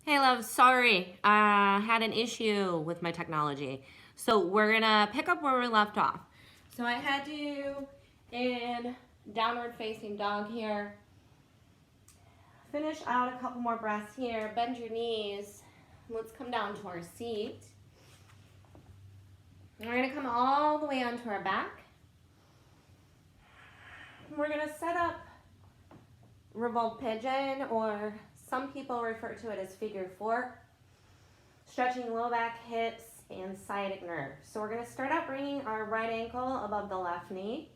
Hey, love, sorry. I had an issue with my technology. So we're gonna pick up where we left off. So I had you in downward facing dog here. Finish out a couple more breaths here. Bend your knees. Let's come down to our seat. And we're gonna come all the way onto our back. We're gonna set up revolved pigeon, or some people refer to it as figure four. Stretching low back, hips, and sciatic nerve. So we're going to start out bringing our right ankle above the left knee.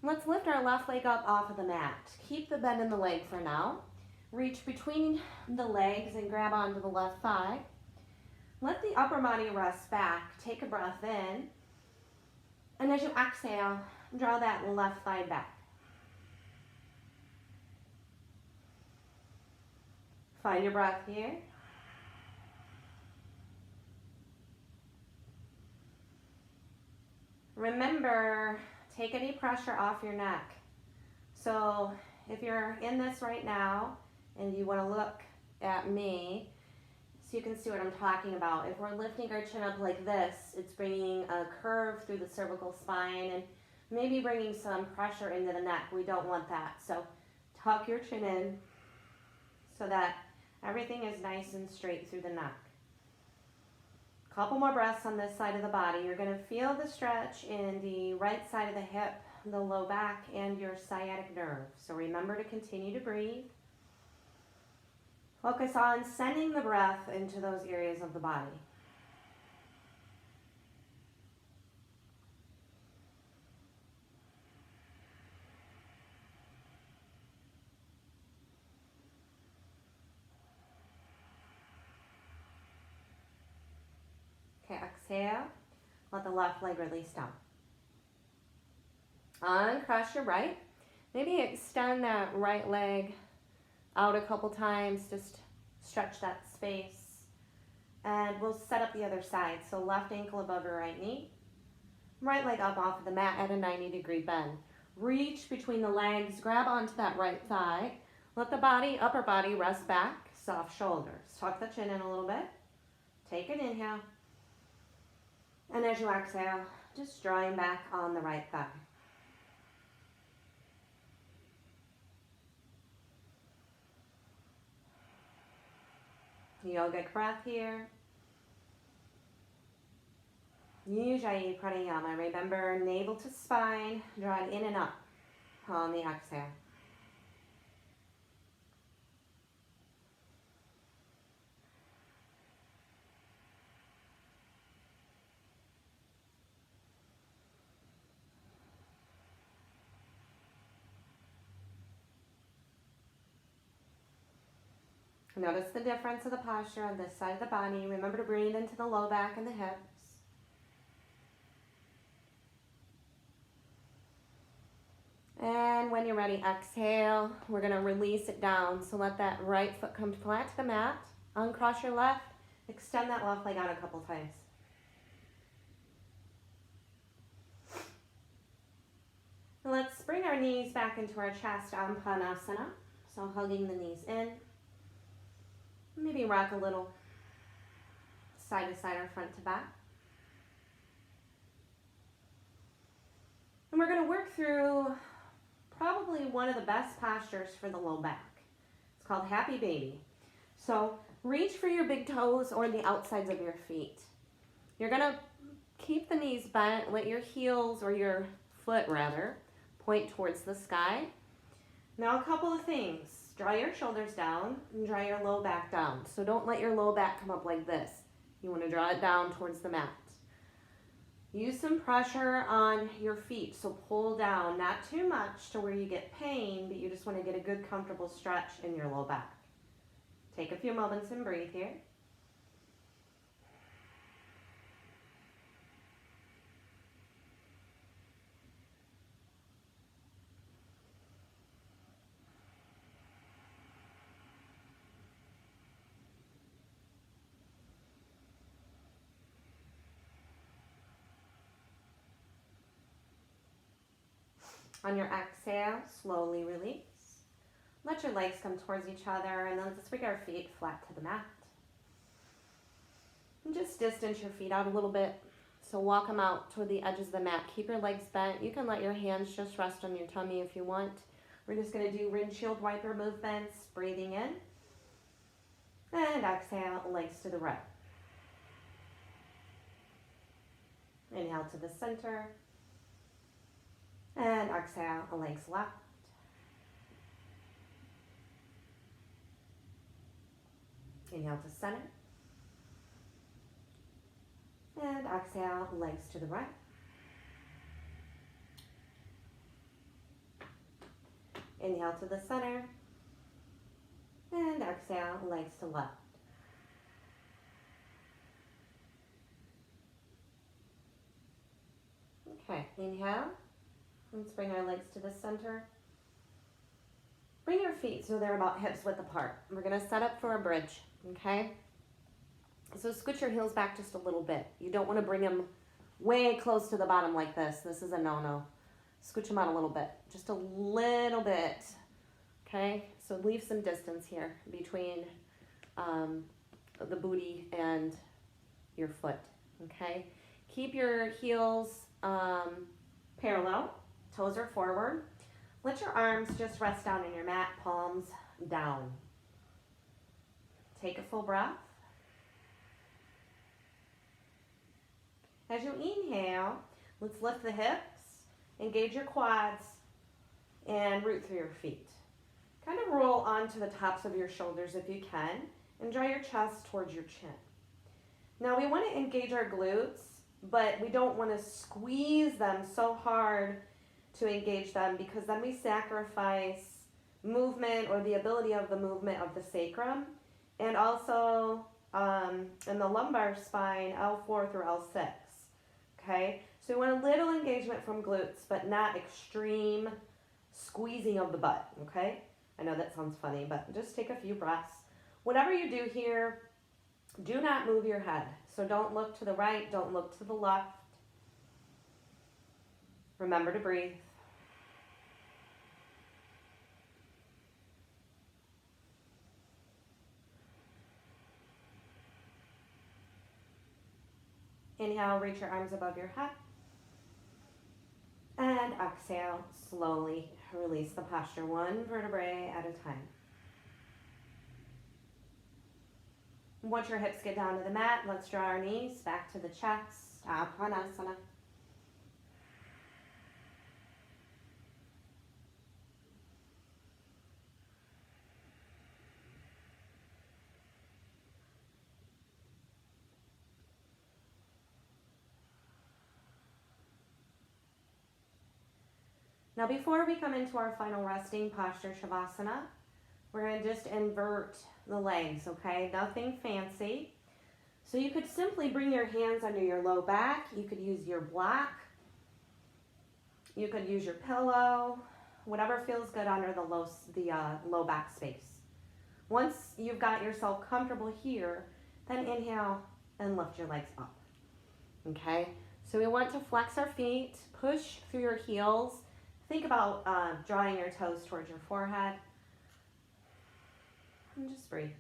Let's lift our left leg up off of the mat. Keep the bend in the leg for now. Reach between the legs and grab onto the left thigh. Let the upper body rest back. Take a breath in. And as you exhale, draw that left thigh back. Find your breath here. Remember, take any pressure off your neck. So if you're in this right now and you want to look at me so you can see what I'm talking about. If we're lifting our chin up like this, it's bringing a curve through the cervical spine and maybe bringing some pressure into the neck. We don't want that. So tuck your chin in so that everything is nice and straight through the neck. Couple more breaths on this side of the body. You're going to feel the stretch in the right side of the hip, the low back, and your sciatic nerve. So remember to continue to breathe. Focus on sending the breath into those areas of the body. Okay, exhale. Let the left leg release down. Uncross your right. Maybe extend that right leg out a couple times. Just stretch that space. And we'll set up the other side. So left ankle above your right knee. Right leg up off of the mat at a 90-degree bend. Reach between the legs. Grab onto that right thigh. Let the body, upper body, rest back. Soft shoulders. Tuck the chin in a little bit. Take an inhale. And as you exhale, just drawing back on the right thigh. Yogic breath here. Ujjayi Pranayama. Remember, navel to spine, draw it in and up on the exhale. Notice the difference of the posture on this side of the body. Remember to breathe into the low back and the hips. And when you're ready, exhale. We're going to release it down. So let that right foot come flat to the mat. Uncross your left. Extend that left leg out a couple times. And let's bring our knees back into our chest, Anpanasana. So hugging the knees in. Maybe rock a little side to side or front to back. And we're going to work through probably one of the best postures for the low back. It's called Happy Baby. So reach for your big toes or the outsides of your feet. You're going to keep the knees bent. Let your heels, or your foot rather, point towards the sky. Now a couple of things. Draw your shoulders down and draw your low back down. So don't let your low back come up like this. You want to draw it down towards the mat. Use some pressure on your feet. So pull down, not too much to where you get pain, but you just want to get a good comfortable stretch in your low back. Take a few moments and breathe here. On your exhale, slowly release. Let your legs come towards each other, and then let's bring our feet flat to the mat. And just distance your feet out a little bit. So walk them out toward the edges of the mat. Keep your legs bent. You can let your hands just rest on your tummy if you want. We're just going to do windshield wiper movements, breathing in. And exhale, legs to the right. Inhale to the center. And exhale, legs left. Inhale to center. And exhale, legs to the right. Inhale to the center. And exhale, legs to left. Okay, inhale. Let's bring our legs to the center. Bring your feet so they're about hips width apart. We're going to set up for a bridge, okay? So scoot your heels back just a little bit. You don't want to bring them way close to the bottom like this. This is a no-no. Scooch them out a little bit, just a little bit, okay? So leave some distance here between the booty and your foot, okay? Keep your heels parallel, toes are forward. Let your arms just rest down in your mat, palms down. Take a full breath. As you inhale, let's lift the hips, engage your quads, and root through your feet. Kind of roll onto the tops of your shoulders if you can, and draw your chest towards your chin. Now we want to engage our glutes, but we don't want to squeeze them so hard to engage them, because then we sacrifice movement or the ability of the movement of the sacrum, and also in the lumbar spine, L4 through L6. Okay, so we want a little engagement from glutes, but not extreme squeezing of the butt. Okay, I know that sounds funny, but just take a few breaths. Whatever you do here, do not move your head. So don't look to the right, don't look to the left. Remember to breathe. Inhale, reach your arms above your head. And exhale, slowly release the posture, one vertebrae at a time. Once your hips get down to the mat, let's draw our knees back to the chest, Uttanasana. Now before we come into our final resting posture, Shavasana, we're going to just invert the legs, okay? Nothing fancy. So you could simply bring your hands under your low back. You could use your block. You could use your pillow, whatever feels good under the low back space. Once you've got yourself comfortable here, then inhale and lift your legs up, okay? So we want to flex our feet, push through your heels. Think about drawing your toes towards your forehead. And just breathe.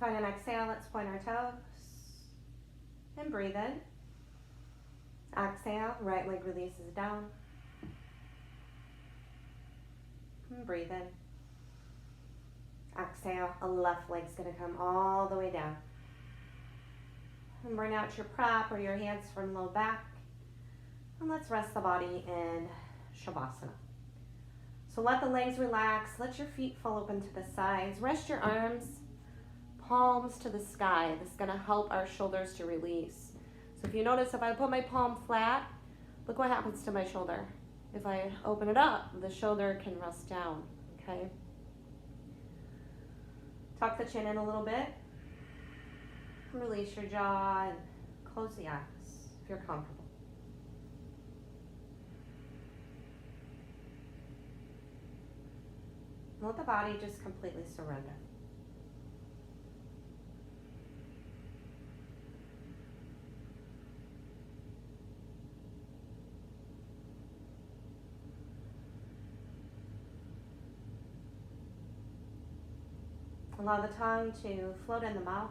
Find an exhale, let's point our toes and breathe in. Exhale, right leg releases down. And breathe in. Exhale, a left leg's gonna come all the way down. And bring out your prop or your hands from low back. And let's rest the body in Shavasana. So let the legs relax, let your feet fall open to the sides. Rest your arms, palms to the sky. This is gonna help our shoulders to release. So if you notice, if I put my palm flat, look what happens to my shoulder. If I open it up, the shoulder can rest down, okay? Tuck the chin in a little bit. Release your jaw and close the eyes if you're comfortable. Let the body just completely surrender. Allow the tongue to float in the mouth.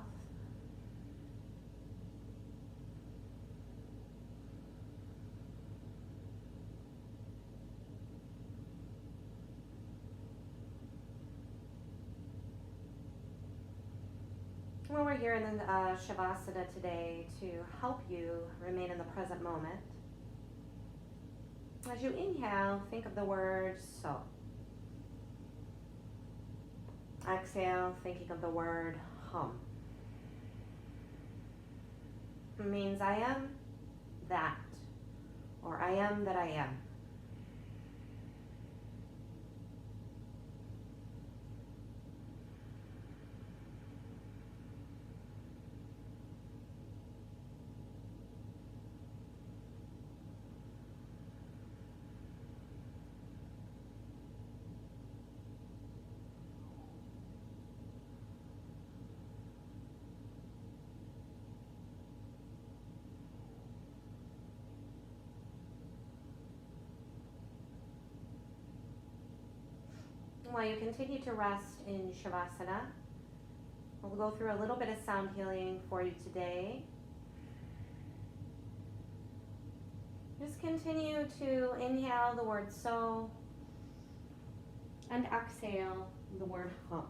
Well, we're here in the Shavasana today to help you remain in the present moment. As you inhale, think of the word so. Exhale, thinking of the word hum. It means I am that, or I am that I am. While you continue to rest in Shavasana, we'll go through a little bit of sound healing for you today. Just continue to inhale the word so and exhale the word hum.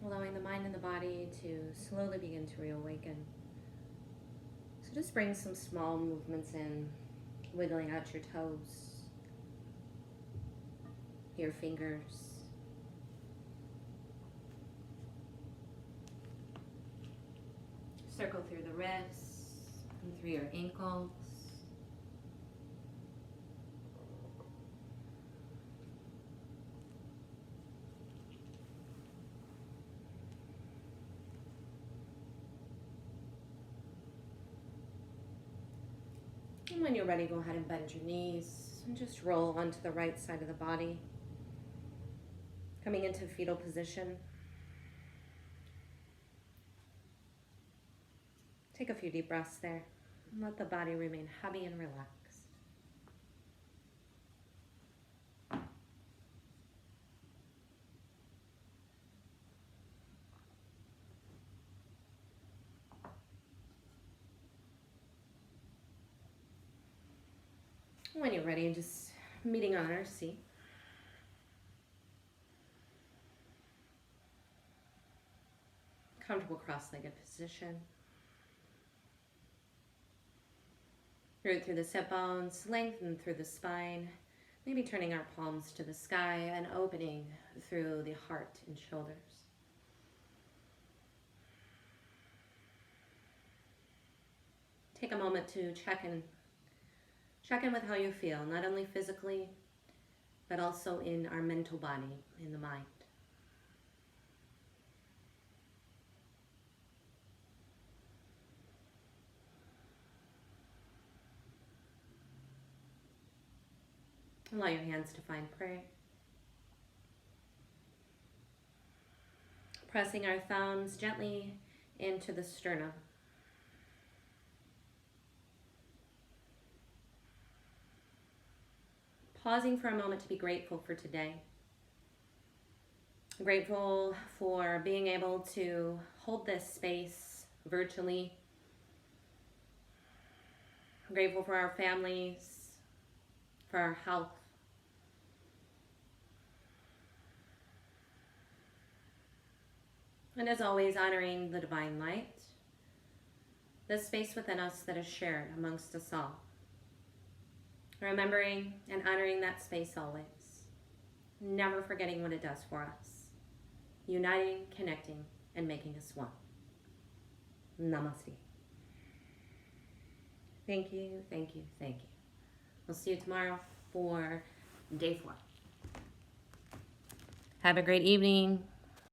allowing the mind and the body to slowly begin to reawaken. So just bring some small movements in, wiggling out your toes, your fingers. Circle through the wrists and through your ankles. And when you're ready, go ahead and bend your knees and just roll onto the right side of the body. Coming into fetal position. Take a few deep breaths there and let the body remain heavy and relaxed. When you're ready, just meeting on our seat. Comfortable cross-legged position. Root through the sit bones, lengthen through the spine, maybe turning our palms to the sky and opening through the heart and shoulders. Take a moment to check in with how you feel, not only physically, but also in our mental body, in the mind. Allow your hands to find prey. Pressing our thumbs gently into the sternum. Pausing for a moment to be grateful for today. Grateful for being able to hold this space virtually. Grateful for our families, for our health. And as always, honoring the divine light, the space within us that is shared amongst us all. Remembering and honoring that space always. Never forgetting what it does for us. Uniting, connecting, and making us one. Namaste. Thank you, thank you, thank you. We'll see you tomorrow for day 4. Have a great evening.